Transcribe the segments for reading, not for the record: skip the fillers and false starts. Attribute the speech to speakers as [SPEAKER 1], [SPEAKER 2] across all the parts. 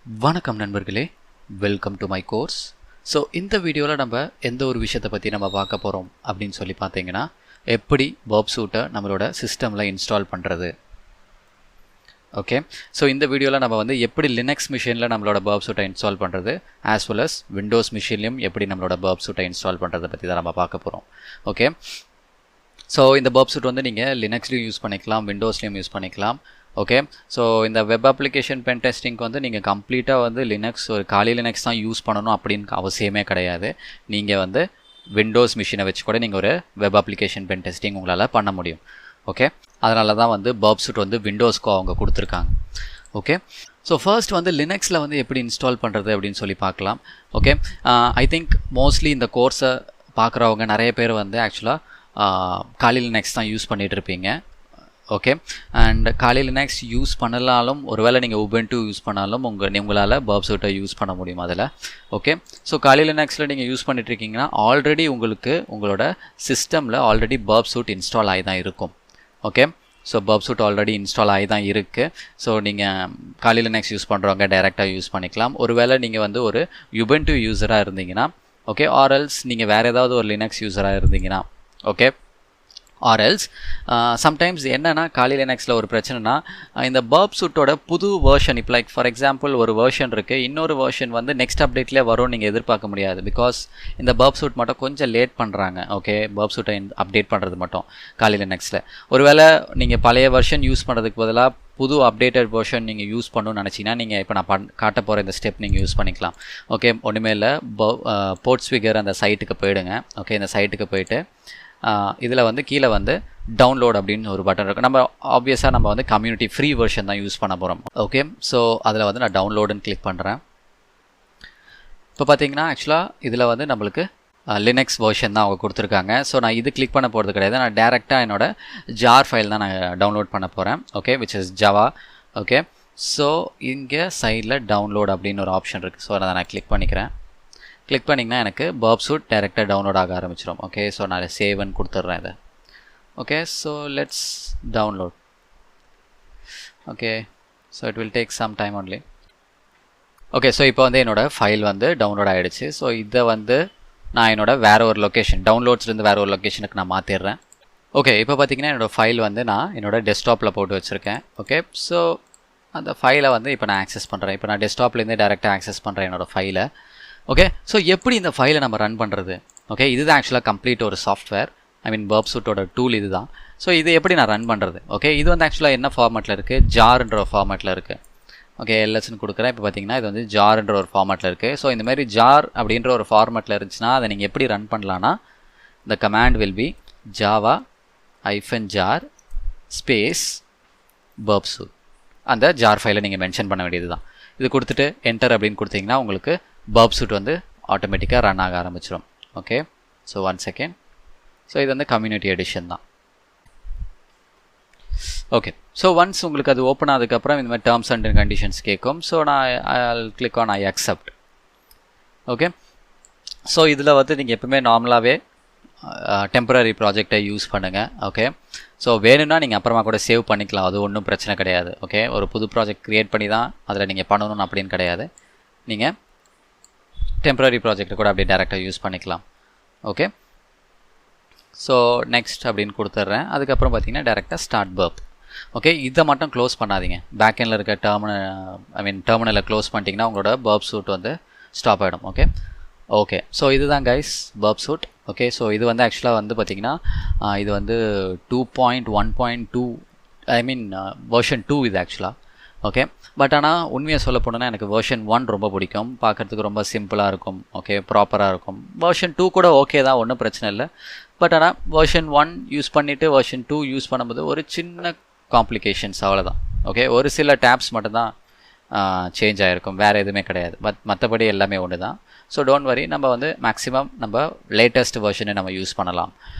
[SPEAKER 1] வணக்கம் நண்பர்களே, welcome to my course. So இந்த வீடியோவில் நம்ம எந்த ஒரு விஷயத்தை பற்றி நம்ம பார்க்க போகிறோம் அப்படின்னு சொல்லி பார்த்தீங்கன்னா, எப்படி பர்ப் சூட்டை நம்மளோட சிஸ்டமில் இன்ஸ்டால் பண்ணுறது. ஓகே, ஸோ இந்த வீடியோவில் நம்ம வந்து எப்படி லினக்ஸ் மிஷினில் நம்மளோட பர்ப் சூட்டை இன்ஸ்டால் பண்ணுறது, ஆஸ் வெல் அஸ் விண்டோஸ் மிஷின்லையும் எப்படி நம்மளோட பர்ப் சூட்டை இன்ஸ்டால் பண்ணுறதை பற்றி தான் நம்ம பார்க்க போகிறோம். ஓகே, ஸோ இந்த பர்ப் சூட் வந்து நீங்கள் லினக்ஸ்லையும் யூஸ் பண்ணிக்கலாம், விண்டோஸ்லையும் யூஸ் பண்ணிக்கலாம். ஓகே, ஸோ இந்த வெப் அப்ளிகேஷன் பென் டெஸ்டிங்க்கு வந்து நீங்கள் கம்ப்ளீட்டாக வந்து லினக்ஸ் ஒரு காலி லினக்ஸ் தான் யூஸ் பண்ணணும் அப்படின்னு அவசியமே கிடையாது. நீங்கள் வந்து விண்டோஸ் மிஷினை வச்சு கூட நீங்கள் ஒரு வெப் அப்ளிகேஷன் பென் டெஸ்டிங் உங்களால் பண்ண முடியும். ஓகே, அதனால தான் வந்து பர்ப் சூட் வந்து விண்டோஸ்க்கு அவங்க கொடுத்துருக்காங்க. ஓகே, ஸோ ஃபர்ஸ்ட் வந்து லினக்ஸில் வந்து எப்படி இன்ஸ்டால் பண்ணுறது அப்படின்னு சொல்லி பார்க்கலாம். ஓகே, ஐ திங்க் மோஸ்ட்லி இந்த கோர்ஸை பார்க்குறவங்க நிறைய பேர் வந்து ஆக்சுவலாக காலி லினக்ஸ் தான் யூஸ் பண்ணிகிட்டு இருப்பீங்க. ஓகே, அண்ட் காலி லினக்ஸ் யூஸ் பண்ணலாலும் ஒருவேளை நீங்கள் உபுண்டு யூஸ் பண்ணாலும் உங்களால் பர்ப் சூட்டை யூஸ் பண்ண முடியும் அதில். ஓகே, ஸோ காலி லினக்ஸில் நீங்கள் யூஸ் பண்ணிட்டுருக்கீங்கன்னா ஆல்ரெடி உங்களோட சிஸ்டமில் ஆல்ரெடி பர்ப் சூட் இன்ஸ்டால் ஆகி தான் இருக்கும். Okay, so Burp Suite already install ஆகி தான் இருக்குது. ஸோ நீங்கள் காலி லினக்ஸ் யூஸ் பண்ணுறவங்க டைரெக்டாக யூஸ் பண்ணிக்கலாம். ஒருவேளை நீங்கள் வந்து ஒரு உபுண்டு யூஸராக இருந்தீங்கன்னா, ஓகே, ஆர்எல்ஸ் நீங்கள் வேறு ஏதாவது ஒரு லினக்ஸ் யூஸராக இருந்தீங்கன்னா, ஓகே, ஆர்எல்ஸ் சம்டைம்ஸ் என்னென்னா காலி லினக்ஸில் ஒரு பிரச்சனைனா இந்த பர்ப் சூட்டோட புது வேர்ஷன், இப்போ லைக் ஃபார் எக்ஸாம்பிள் ஒரு வேர்ஷன் இருக்குது, இன்னொரு வேர்ஷன் வந்து நெக்ஸ்ட் அப்டேட்லேயே வரும்னு நீங்கள் எதிர்பார்க்க முடியாது. பிகாஸ் இந்த பர்ப் சூட் மட்டும் கொஞ்சம் லேட் பண்ணுறாங்க. ஓகே, பர்ப் சூட்டை அப்டேட் பண்ணுறது மட்டும் காலி லினக்ஸில். ஒருவேளை நீங்கள் பழைய வெர்ஷன் யூஸ் பண்ணுறதுக்கு பதிலாக புது அப்டேட்டட் வெர்ஷன் நீங்கள் யூஸ் பண்ணணும்னு நினச்சிங்கன்னா நீங்கள் இப்போ நான் காட்ட போகிற இந்த ஸ்டெப் நீங்கள் யூஸ் பண்ணிக்கலாம். ஓகே, ஒன்றுமே இல்லை, போர்ட்ஸ்விகர் அந்த சைட்டுக்கு போயிடுங்க. ஓகே, இந்த சைட்டுக்கு போயிட்டு இதில் வந்து கீழே வந்து டவுன்லோட் அப்படின்னு ஒரு பட்டன் இருக்குது. நம்ம ஆப்வியஸாக நம்ம வந்து கம்யூனிட்டி ஃப்ரீ வெர்ஷன் தான் யூஸ் பண்ண போகிறோம். ஓகே, ஸோ அதில் வந்து நான் டவுன்லோடுன்னு கிளிக் பண்ணுறேன். இப்போ பார்த்தீங்கன்னா ஆக்சுவலாக இதில் வந்து நம்மளுக்கு லினக்ஸ் வெர்ஷன் தான் அவங்க கொடுத்துருக்காங்க. ஸோ நான் இது கிளிக் பண்ண போகிறது கிடையாது, நான் டேரெக்டாக என்னோட ஜார் ஃபைல் தான் நான் டவுன்லோட் பண்ண போகிறேன். Okay, which is Java. Okay, so இங்கே சைடில் டவுன்லோட் அப்படின்னு ஒரு ஆப்ஷன் இருக்குது. ஸோ அதை நான் கிளிக் பண்ணிக்கிறேன். கிளிக் பண்ணிங்கன்னா எனக்கு பர்ப் சூட் டைரெக்டாக டவுன்லோட் ஆக ஆரம்பிச்சிடும். ஓகே, ஸோ நான் சேவ்னு கொடுத்துட்றேன் இதை. Okay, so let's download. Okay, so it will take some time only. Okay, so இப்போ வந்து என்னோடய ஃபைல் வந்து டவுன்லோட் ஆகிடுச்சு. ஸோ இதை வந்து நான் வேறு ஒரு லொக்கேஷன், டவுன்லோட்ஸ்லேருந்து வேறு ஒரு லொக்கேஷனுக்கு நான் மாற்றிடுறேன். ஓகே, இப்போ பார்த்தீங்கன்னா என்னோடய ஃபைல் வந்து நான் என்னோடய டெஸ்க்டாப்பில் போட்டு வச்சுருக்கேன். ஓகே, ஸோ அந்த ஃபைலை வந்து இப்போ நான் ஆக்சஸ் பண்ணுறேன். இப்போ நான் டெஸ்க்டாப்லேருந்தே டேரெக்டாக ஆக்சஸ் பண்ணுறேன் என்னோடய ஃபைலை. ஓகே, ஸோ எப்படி இந்த ஃபைலை நம்ம ரன் பண்ணுறது? ஓகே, இதுதான் ஆக்சுவலாக கம்ப்ளீட் ஒரு சாஃப்ட்வேர், ஐ மீன் பர்ப் சூட்டோட டூல் இது தான். ஸோ இது எப்படி நான் ரன் பண்ணுறது? ஓகே, இது வந்து ஆக்சுவலாக என்ன ஃபார்மேட்டில் இருக்குது, ஜார்ன்ற ஒரு ஃபார்மேட்டில் இருக்குது. ஓகே, எல்எஸ்ன்னு கொடுக்குறேன். இப்போ பார்த்தீங்கன்னா இது வந்து ஜார்ன்ற ஒரு ஃபார்மேட்டில் இருக்குது. ஸோ இந்த மாதிரி ஜார் அப்படின்ற ஒரு ஃபார்மேட்டில் இருந்துச்சுன்னா அதை நீங்கள் எப்படி ரன் பண்ணலான்னா, இந்த command will be Java -jar space Burp Suite. அந்த ஜார் ஃபைலை நீங்கள் மென்ஷன் பண்ண வேண்டியது தான். இது கொடுத்துட்டு என்டர் அப்படின்னு கொடுத்தீங்கன்னா உங்களுக்கு பர்ப் சூட் வந்து ஆட்டோமேட்டிக்காக ரன் ஆக ஆரம்பிச்சிடும். Okay, so 1 second. ஸோ இது வந்து கம்யூனிட்டி எடிஷன் தான். ஓகே, ஸோ ஒன்ஸ் உங்களுக்கு அது ஓப்பன் ஆனதுக்கப்புறம் இந்த மாதிரி டேர்ம்ஸ் அண்ட் கண்டிஷன்ஸ் கேட்கும். ஸோ நான் click on I accept. Okay, so இதில் வந்து நீங்கள் எப்பவுமே நார்மலாகவே டெம்பரரி ப்ராஜெக்டை யூஸ் பண்ணுங்கள். ஓகே, ஸோ வேணும்னா நீங்கள் அப்புறமா கூட சேவ் பண்ணிக்கலாம், அது ஒன்றும் பிரச்சனை கிடையாது. ஓகே, ஒரு புது ப்ராஜெக்ட் க்ரியேட் பண்ணி தான் அதில் நீங்கள் பண்ணணும் அப்படின்னு கிடையாது. நீங்கள் டெம்பரரி ப்ராஜெக்டை கூட அப்படியே டேரெக்டாக யூஸ் பண்ணிக்கலாம். ஓகே, ஸோ நெக்ஸ்ட் அப்படின்னு கொடுத்துட்றேன். அதுக்கப்புறம் பார்த்தீங்கன்னா டேரெக்டாக ஸ்டார்ட் பர்ப். ஓகே, இதை மட்டும் க்ளோஸ் பண்ணாதீங்க. பேக்கெண்டில் இருக்க டெர்மினலை க்ளோஸ் பண்ணிட்டீங்கன்னா உங்களோட பர்ப் சூட் வந்து ஸ்டாப் ஆகிடும். ஓகே, ஓகே, ஸோ இதுதான் கைஸ் பர்ப் சூட். ஓகே, ஸோ இது வந்து ஆக்சுவலாக வந்து பார்த்திங்கன்னா இது வந்து 2.1.2 ஐ மீன் வெர்ஷன் 2 இது ஆக்சுவலாக. ஓகே, பட் ஆனால் உண்மையாக சொல்ல போனோன்னா எனக்கு வெர்ஷன் 1 ரொம்ப பிடிக்கும். பார்க்குறதுக்கு ரொம்ப சிம்பிளாக இருக்கும். ஓகே, ப்ராப்பராக இருக்கும். வெர்ஷன் 2 கூட ஓகே தான், ஒன்றும் பிரச்சனை இல்லை. பட் ஆனால் வெர்ஷன் 1 யூஸ் பண்ணிவிட்டு வெர்ஷன் 2 யூஸ் பண்ணும்போது ஒரு சின்ன காம்ப்ளிகேஷன்ஸ் அவ்வளோதான். ஓகே, ஒரு சில டேப்ஸ் மட்டும்தான் சேஞ்ச் ஆகிருக்கும், வேறு எதுவுமே கிடையாது. மற்றபடி எல்லாமே ஒன்று தான். ஸோ டோன்ட் வரி, நம்ம வந்து மேக்ஸிமம் நம்ம லேட்டஸ்ட் வெர்ஷனை நம்ம யூஸ் பண்ணலாம்.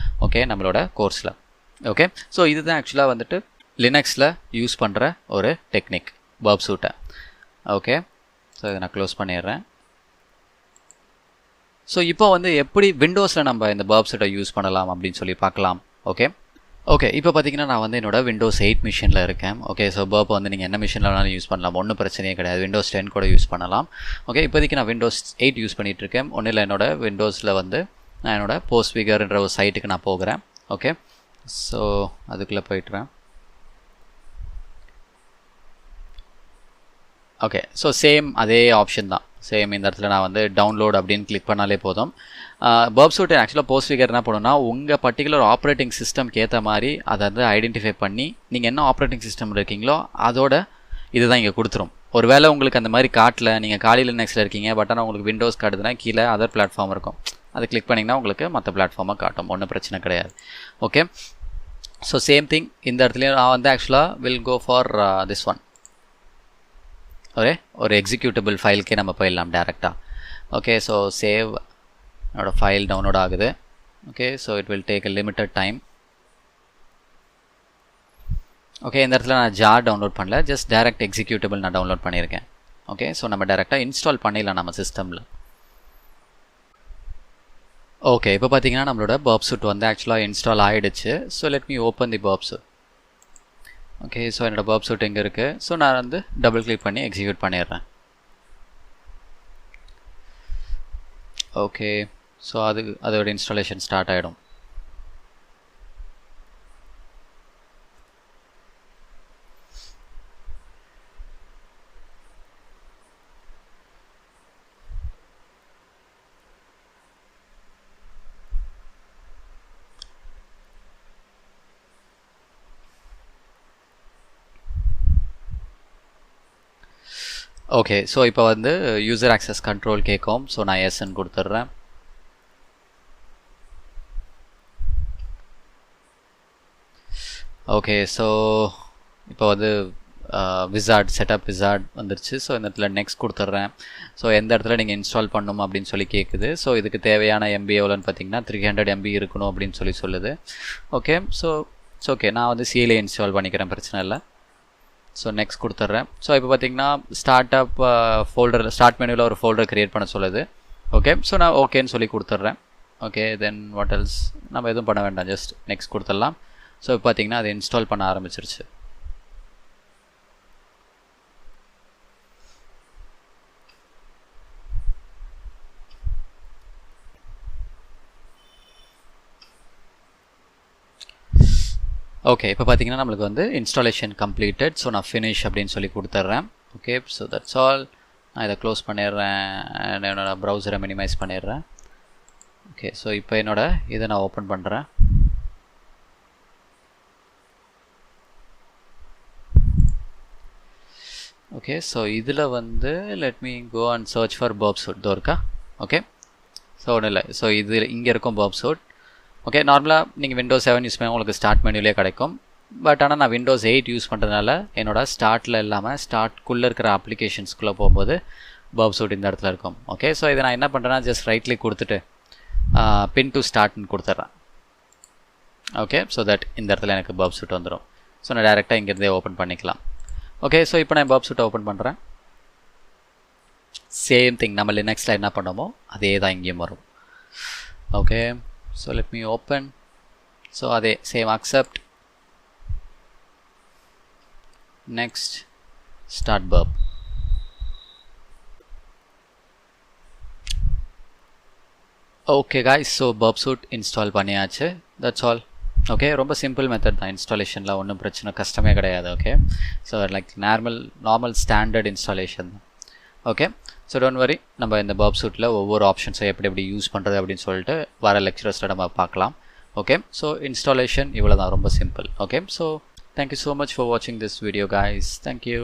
[SPEAKER 1] ஓகே, நம்மளோட கோர்ஸில். ஓகே, ஸோ இதுதான் ஆக்சுவலாக வந்துட்டு லினக்ஸில் யூஸ் பண்ணுற ஒரு டெக்னிக் பர்ப் சூட்டை. ஓகே, ஸோ இதை நான் க்ளோஸ் பண்ணிடுறேன். ஸோ இப்போ வந்து எப்படி விண்டோஸில் நம்ம இந்த பர்ப் சூட்டை யூஸ் பண்ணலாம் அப்படின்னு சொல்லி பார்க்கலாம். ஓகே, ஓகே, இப்போ பார்த்தீங்கன்னா நான் வந்து என்னோட விண்டோஸ் 8 மிஷினில் இருக்கேன். ஓகே, ஸோ பர்ப் வந்து நீங்கள் என்ன மிஷினில் வேணாலும் யூஸ் பண்ணலாம், ஒன்றும் பிரச்சனையே கிடையாது. விண்டோஸ் 10 கூட யூஸ் பண்ணலாம். ஓகே, இப்போதைக்கு நான் விண்டோஸ் 8 யூஸ் பண்ணிகிட்ருக்கேன். ஒன்றும் இல்லை, என்னோட விண்டோஸில் வந்து நான் என்னோட போஸ்ட் ஸ்பீக்கர்ன்ற ஒரு சைட்டுக்கு நான் போகிறேன். ஓகே, ஸோ அதுக்குள்ளே போய்ட்டுறேன். ஓகே, ஸோ சேம் அதே ஆப்ஷன் தான். சேம் இந்த இடத்துல நான் வந்து டவுன்லோட் அப்படின்னு கிளிக் பண்ணாலே போதும். பர்ப் சூட் ஆக்சுவலாக போஸ்ட் ஸ்பீக்கர் என்ன பண்ணுன்னா, உங்கள் பர்டிகுலர் ஆப்ரேட்டிங் சிஸ்டம்க்கு ஏற்ற மாதிரி அதை வந்து ஐடென்டிஃபை பண்ணி நீங்கள் என்ன ஆப்ரேட்டிங் சிஸ்டம் இருக்கீங்களோ அதோட இதுதான் இங்கே கொடுத்துரும். ஒரு வேளை உங்களுக்கு அந்த மாதிரி காட்டில் நீங்கள் காலையில் நெக்ஸ்ட்டில் இருக்கீங்க, பட் ஆனால் உங்களுக்கு விண்டோஸ் காட்டுதுன்னா கீழே அதர் பிளாட்ஃபார்ம் இருக்கும், அதை கிளிக் பண்ணிங்கன்னா உங்களுக்கு மற்ற பிளாட்ஃபார்மாக காட்டும், ஒன்றும் பிரச்சனை கிடையாது. ஓகே, ஸோ சேம் திங் இந்த இடத்துலையும் நான் வந்து ஆக்சுவலாக will go for this one. ஒரு எக்ஸிக்யூட்டபிள் ஃபைலுக்கே நம்ம போயிடலாம் டேரெக்டாக. ஓகே, ஸோ சேவ், என்னோடய ஃபைல் டவுன்லோட் ஆகுது. Okay, so it will take a limited time. Okay, இந்த இடத்துல நான் ஜார் டவுன்லோட் பண்ணல, ஜஸ்ட் டேரெக்ட் எக்ஸிக்யூட்டபிள் நான் டவுன்லோட் பண்ணியிருக்கேன். ஓகே, ஸோ நம்ம டேரெக்டாக இன்ஸ்டால் பண்ணிடலாம் நம்ம சிஸ்டமில். ஓகே, இப்போ பார்த்தீங்கன்னா நம்மளோட பர்ப் சூட் வந்து ஆக்சுவலாக இன்ஸ்டால் ஆகிடுச்சு. So let me open the Burp Suite. Okay, so என்னோடய பர்ப் சூட் எங்கே இருக்குது? ஸோ நான் வந்து டபுள் கிளிக் பண்ணி எக்ஸிக்யூட் பண்ணிடுறேன். ஓகே, ஸோ அதோட இன்ஸ்டாலேஷன் ஸ்டார்ட் ஆகிடும். ஓகே, ஸோ இப்போ வந்து யூசர் ஆக்சஸ் கண்ட்ரோல் கேட்கும். ஸோ நான் எஸ்ன்னு கொடுத்துட்றேன். ஓகே, ஸோ இப்போ வந்து விசார்ட் செட்டப் விசார்ட் வந்துருச்சு. ஸோ இந்த இடத்துல நெக்ஸ்ட் கொடுத்துட்றேன். ஸோ எந்த இடத்துல நீங்கள் இன்ஸ்டால் பண்ணணும் அப்படின்னு சொல்லி கேட்குது. ஸோ இதுக்கு தேவையான எம்பி எவ்வளோன்னு பார்த்தீங்கன்னா 300 MB இருக்கணும் அப்படின்னு சொல்லி சொல்லுது. ஓகே, ஸோ இட்ஸ் ஓகே, நான் வந்து சிஏலே இன்ஸ்டால் பண்ணிக்கிறேன், பிரச்சனை இல்லை. ஸோ நெக்ஸ்ட் கொடுத்துட்றேன். ஸோ இப்போ பார்த்தீங்கன்னா ஸ்டார்ட் மெனுவில் ஒரு ஃபோல்டர் க்ரியேட் பண்ண சொல்லுது. ஓகே, ஸோ நான் ஓகேன்னு சொல்லி கொடுத்துட்றேன். ஓகே, தென் வாட் எல்ஸ், நம்ம எதுவும் பண்ண வேண்டாம், ஜஸ்ட் நெக்ஸ்ட் கொடுத்துடலாம். ஸோ இப்போ பார்த்தீங்கன்னா அது இன்ஸ்டால் பண்ண ஆரம்பிச்சிருச்சு. ஓகே, இப்போ பார்த்தீங்கன்னா நம்மளுக்கு வந்து இன்ஸ்டாலேஷன் கம்ப்ளீட்டட். ஸோ நான் ஃபினிஷ் அப்படின்னு சொல்லி கொடுத்துட்றேன். Okay, so that's all. நான் இதை க்ளோஸ் பண்ணிடுறேன், என்னோடய ப்ரௌசரை மினிமைஸ் பண்ணிடுறேன். ஓகே, ஸோ இப்போ இதை நான் ஓப்பன் பண்ணுறேன். ஓகே, ஸோ இதில் வந்து let me go and search for Burp Suite. இதோ இருக்கா? ஓகே, ஸோ ஒன்றும் இல்லை, ஸோ இது இங்கே இருக்கும் பர்ப் சூட். ஓகே, நார்மலாக நீங்கள் விண்டோஸ் 7 யூஸ் பண்ணால் உங்களுக்கு ஸ்டார்ட் மெனுவிலே கிடைக்கும். பட் ஆனால் நான் விண்டோஸ் 8 யூஸ் பண்ணுறதுனால என்னோட ஸ்டார்ட்டில் இல்லாமல் ஸ்டார்ட்குள்ளே இருக்கிற அப்ளிகேஷன்ஸ்குள்ளே போகும்போது பர்ப் சூட் இந்த இடத்துல இருக்கும். ஓகே, ஸோ இதை நான் என்ன பண்ணுறேன்னா ஜஸ்ட் ரைட் கிளிக் கொடுத்துட்டு பின் டு ஸ்டார்ட்னு கொடுத்துட்றேன். ஓகே, ஸோ தட் இந்த இடத்துல எனக்கு பர்ப் சூட் வந்துடும். ஸோ நான் டேரெக்டாக இங்கேருந்தே ஓப்பன் பண்ணிக்கலாம். ஓகே, ஸோ இப்போ நான் பர்ப் சூட்டை ஓப்பன் பண்ணுறேன். சேம் திங் நம்ம லினக்ஸில் என்ன பண்ணோமோ அதே தான் இங்கேயும் வரும். Okay, so let me open. So adhe same accept, next start burp. Okay guys, so burp suit install பண்ணியாச்சு. That's all. ஓகே, ரொம்ப சிம்பிள் மெத்தட் தான் இன்ஸ்டாலேஷனில், ஒன்றும் பிரச்சனை கஷ்டமே கிடையாது. Okay, so like normal standard installation தான். ஓகே, ஸோ டோன்ட் வரி, நம்ம இந்த பர்ப் சூட்டில் ஒவ்வொரு ஆப்ஷன்ஸை எப்படி யூஸ் பண்ணுறது அப்படின்னு சொல்லிட்டு வர லெக்சரஸில் நம்ம பார்க்கலாம். ஓகே, ஸோ இன்ஸ்டாலேஷன் இவ்வளோ தான், ரொம்ப simple. Okay, so thank you so much for வாட்சிங் this video guys. Thank you.